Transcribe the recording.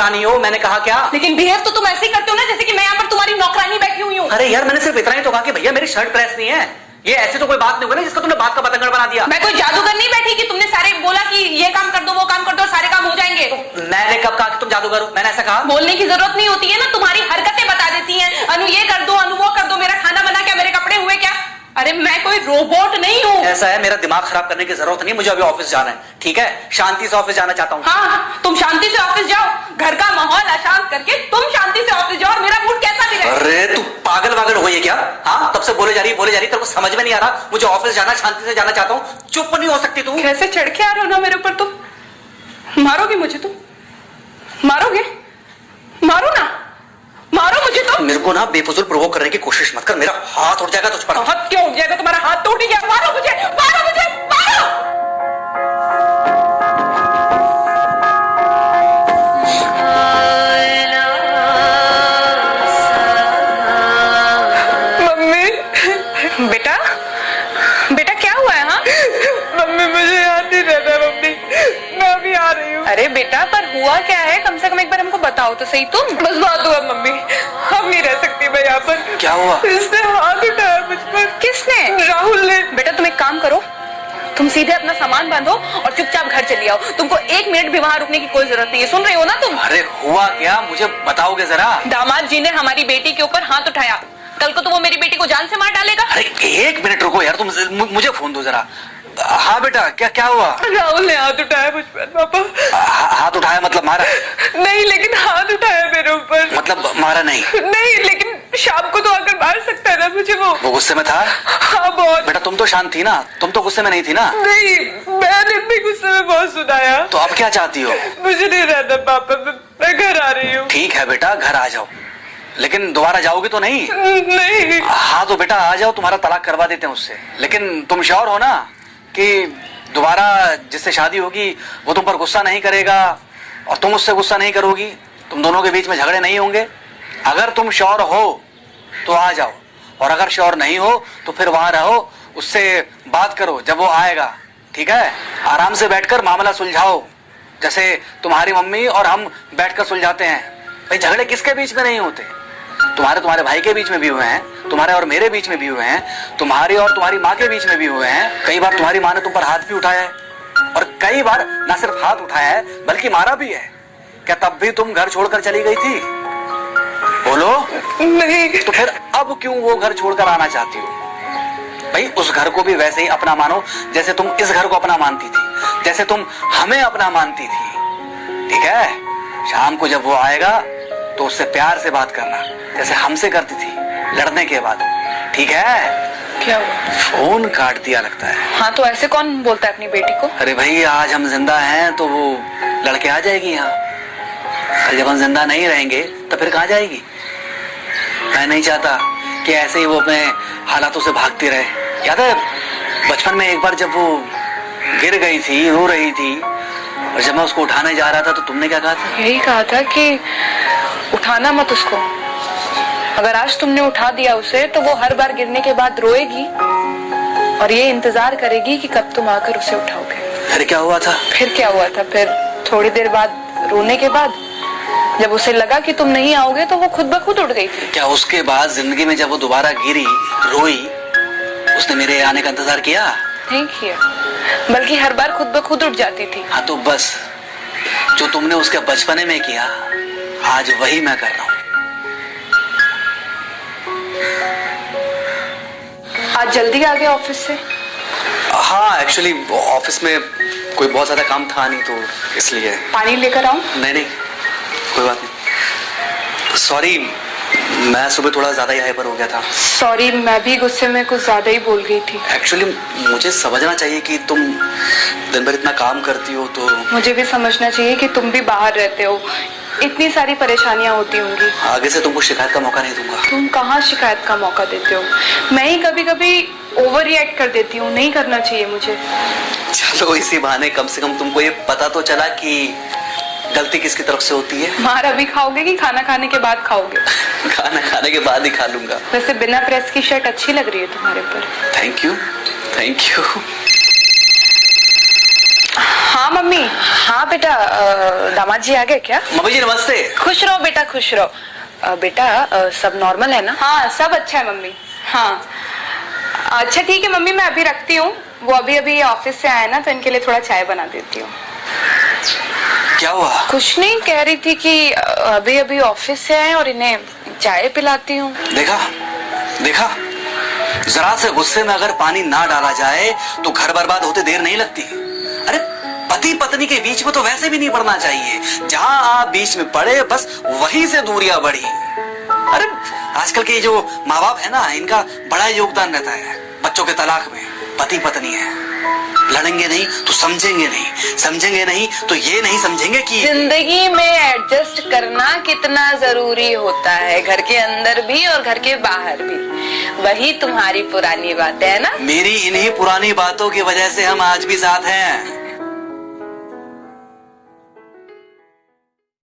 नौकरानी हो, मैंने कहा क्या? लेकिन बिहेव तो तुम ऐसे ही करते हो ना जैसे कि मैं यहाँ पर तुम्हारी नौकरानी बैठी हुई हूँ। अरे यार मैंने सिर्फ इतना ही तो कहा कि भैया मेरी शर्ट प्रेस नहीं है। ये ऐसी तो कोई बात नहीं हुई ना जिसका तुमने बात का बतंगड़ बना दिया। मैं कोई जादूगर नहीं बैठी कि तुमने सारे बोला कि ये काम कर दो वो काम कर दो सारे काम हो जाएंगे। तो मैंने कब कहा कि तुम जादूगर हो? मैंने ऐसा कहा? बोलने की जरूरत नहीं होती है ना, तुम्हारी हरकतें बता देती हैं। अनु ये कर दो, अनु वो कर दो, मेरा खाना बना क्या, मेरे कपड़े हुए क्या। अरे मैं कोई रोबोट नहीं हूँ। ऐसा है, मेरा दिमाग खराब करने की जरूरत नहीं, मुझे अभी ऑफिस जाना है। ठीक है, शांति से ऑफिस जाना चाहता हूँ। हाँ, तुम शांति से ऑफिस जाओ, घर का माहौल अशांत करके तुम शांति से ऑफिस जाओ और मेरा मूड कैसा भी रहे। अरे तू पागल वागल हो ये क्या? हाँ, तब से बोले जा रही तेरे को समझ में नहीं आ रहा? मुझे ऑफिस जाना, शांति से जाना चाहता हूँ। चुप नहीं हो सकती तू? कैसे चढ़ के आ रहे हो ना मेरे ऊपर तुम। मारोगे मुझे तुम? मारोगे? मारो ना, मारो मुझे तो। मेरे को ना बेफजूल प्रोवोक करने की कोशिश मत कर, मेरा हाथ उठ जाएगा तुझ पर। हाथ क्यों उठ जाएगा? तुम्हारा हाथ तो उठ गया। मारो मुझे, मारो मुझे, मारो। मम्मी, बेटा बेटा क्या हुआ है? हाँ मम्मी मुझे याद नहीं रहता मम्मी, मैं अभी आ रही हूँ। अरे बेटा पर हुआ क्या है? कम से कम एक बार हमको बताओ तो सही तुम। बस बात हुआ मम्मी, हम नहीं रह सकती मैं यहाँ पर। क्या हुआ? इसने हाथ उठाया मुझ पर। किसने? राहुल ने। बेटा तुम एक काम करो, तुम सीधे अपना सामान बांधो और चुपचाप घर चली आओ। तुमको 1 मिनट भी वहां रुकने की कोई जरूरत नहीं है। सुन रही हो ना तुम? अरे हुआ क्या, मुझे बताओगे जरा? दामाद जी ने हमारी बेटी के ऊपर हाथ उठाया। कल को तो वो मेरी बेटी को जान से मार डालेगा। अरे 1 मिनट रुको यार, तुम मुझे फोन दो जरा। हाँ बेटा, क्या हुआ? राहुल ने हाथ उठाया मुझ पर पापा। हाथ उठाया मतलब मारा? नहीं लेकिन हाथ उठाया मेरे ऊपर। मतलब मारा नहीं? नहीं लेकिन शाम को तो आकर मार सकता है ना मुझे वो गुस्से में था? हाँ बहुत। बेटा तुम तो शांत थी ना, तुम तो गुस्से में नहीं थी ना? नहीं, मैंने भी गुस्से में बहुत सुनाया। तो अब क्या चाहती हो? मुझे नहीं रहना पापा, मैं घर आ रही हूँ। ठीक है बेटा, घर आ जाओ, लेकिन दोबारा जाओगी तो नहीं? नहीं। हाँ तो बेटा आ जाओ, तुम्हारा तलाक करवा देते हैं उससे। लेकिन तुम श्योर हो ना कि दोबारा जिससे शादी होगी वो तुम पर गुस्सा नहीं करेगा और तुम उससे गुस्सा नहीं करोगी? तुम दोनों के बीच में झगड़े नहीं होंगे? अगर तुम श्योर हो तो आ जाओ, और अगर श्योर नहीं हो तो फिर वहां रहो, उससे बात करो जब वो आएगा। ठीक है, आराम से बैठकर मामला सुलझाओ, जैसे तुम्हारी मम्मी और हम बैठकर सुलझाते हैं। भाई झगड़े किसके बीच में नहीं होते? तुम्हारे भाई के बीच में भी हुए हैं, तुम्हारे और मेरे बीच में भी हुए हैं, तुम्हारी और तुम्हारी माँ के बीच में भी हुए हैं। कई बार तुम्हारी माँ ने तुम पर हाथ भी उठाया है, और कई बार न सिर्फ हाथ उठाया है बल्कि मारा भी है। क्या तब भी तुम घर छोड़कर चली गई थी? बोलो। नहीं। तो फिर अब क्यों वो घर छोड़कर आना चाहती हो? भाई उस घर को भी वैसे ही अपना मानो जैसे तुम इस घर को अपना मानती थी, जैसे तुम हमें अपना मानती थी। ठीक है, शाम को जब वो आएगा तो उससे प्यार से बात करना जैसे हमसे करती थी लड़ने के बाद। ठीक है? क्या हुआ? फोन काट दिया लगता है। हाँ तो ऐसे कौन बोलता है अपनी बेटी को? अरे भाई आज हम जिंदा हैं तो वो लड़के आ जाएगी यहाँ, और जब हम जिंदा नहीं रहेंगे तो फिर कहाँ जाएगी? मैं नहीं चाहता कि ऐसे ही वो अपने हालातों से भागती रहे। याद है बचपन में एक बार जब वो गिर गई थी, रो रही थी, और जब मैं उसको उठाने जा रहा था तो तुमने क्या कहा था? यही कहा था कि उठाना मत उसको। अगर आज तुमने उठा दिया उसे तो वो हर बार गिरने के बाद रोएगी और ये इंतजार करेगी कि कब तुम आकर उसे उठाओगे। फिर क्या हुआ था? फिर क्या हुआ था? फिर थोड़ी देर बाद रोने के बाद जब उसे लगा कि तुम नहीं आओगे तो वो खुद ब खुद उठ गई थी। क्या उसके बाद जिंदगी में जब वो दोबारा गिरी, रोई, उसने मेरे आने का इंतजार किया? नहीं किया, बल्कि हर बार खुद ब खुद उठ जाती थी। हाँ तो बस जो तुमने उसके बचपने में किया आज वही मैं कर रहा हूँ। आज जल्दी आ गए ऑफिस से? हाँ एक्चुअली ऑफिस में कोई बहुत ज्यादा काम था नहीं तो इसलिए। पानी लेकर आऊं? नहीं कोई बात नहीं, सॉरी मैं सुबह थोड़ा ज्यादा ही हाइपर हो गया था। सॉरी, मैं भी गुस्से में कुछ ज्यादा ही बोल गई थी। एक्चुअली मुझे समझना चाहिए कि तुम दिन भर इतना काम करती हो तो मुझे भी समझना चाहिए कि तुम भी बाहर रहते हो, इतनी सारी परेशानियां होती होंगी। आगे से तुमको शिकायत का मौका नहीं दूंगा। तुम कहाँ शिकायत का मौका देते हो? मैं ही कभी कभी ओवर रिएक्ट कर देती हूँ, नहीं करना चाहिए मुझे। चलो इसी बहाने कम से कम तुमको ये पता तो चला कि गलती किसकी तरफ से होती है। मार अभी खाओगे कि खाना खाने के बाद खाओगे? खाना खाने के बाद ही खा लूंगा। वैसे बिना प्रेस की शर्ट अच्छी लग रही है तुम्हारे ऊपर। Thank you. हाँ हाँ मम्मी। हाँ बेटा, दामाद जी आ गए क्या? मम्मी जी नमस्ते। खुश रहो बेटा, खुश रहो। बेटा सब नॉर्मल है ना? हाँ सब अच्छा है मम्मी। हाँ अच्छा ठीक है मम्मी, मैं अभी रखती हूँ। वो अभी अभी ऑफिस से आया ना, तो इनके लिए थोड़ा चाय बना देती हूँ। क्या हुआ? कुछ नहीं, कह रही थी कि अभी अभी ऑफिस से आए और इन्हें चाय पिलाती हूँ। देखा देखा, जरा से गुस्से में अगर पानी ना डाला जाए तो घर बर्बाद होते देर नहीं लगती। अरे पति पत्नी के बीच में तो वैसे भी नहीं पड़ना चाहिए। जहां आप बीच में पड़े बस वहीं से दूरियां बढ़ी। अरे आजकल के जो माँ बाप है ना, इनका बड़ा योगदान रहता है बच्चों के तलाक में। पति पत्नी है, लड़ेंगे नहीं तो समझेंगे नहीं, समझेंगे नहीं तो ये नहीं समझेंगे कि जिंदगी में एडजस्ट करना कितना जरूरी होता है, घर के अंदर भी और घर के बाहर भी। वही तुम्हारी पुरानी बातें है ना। मेरी इन्हीं पुरानी बातों की वजह से हम आज भी साथ हैं।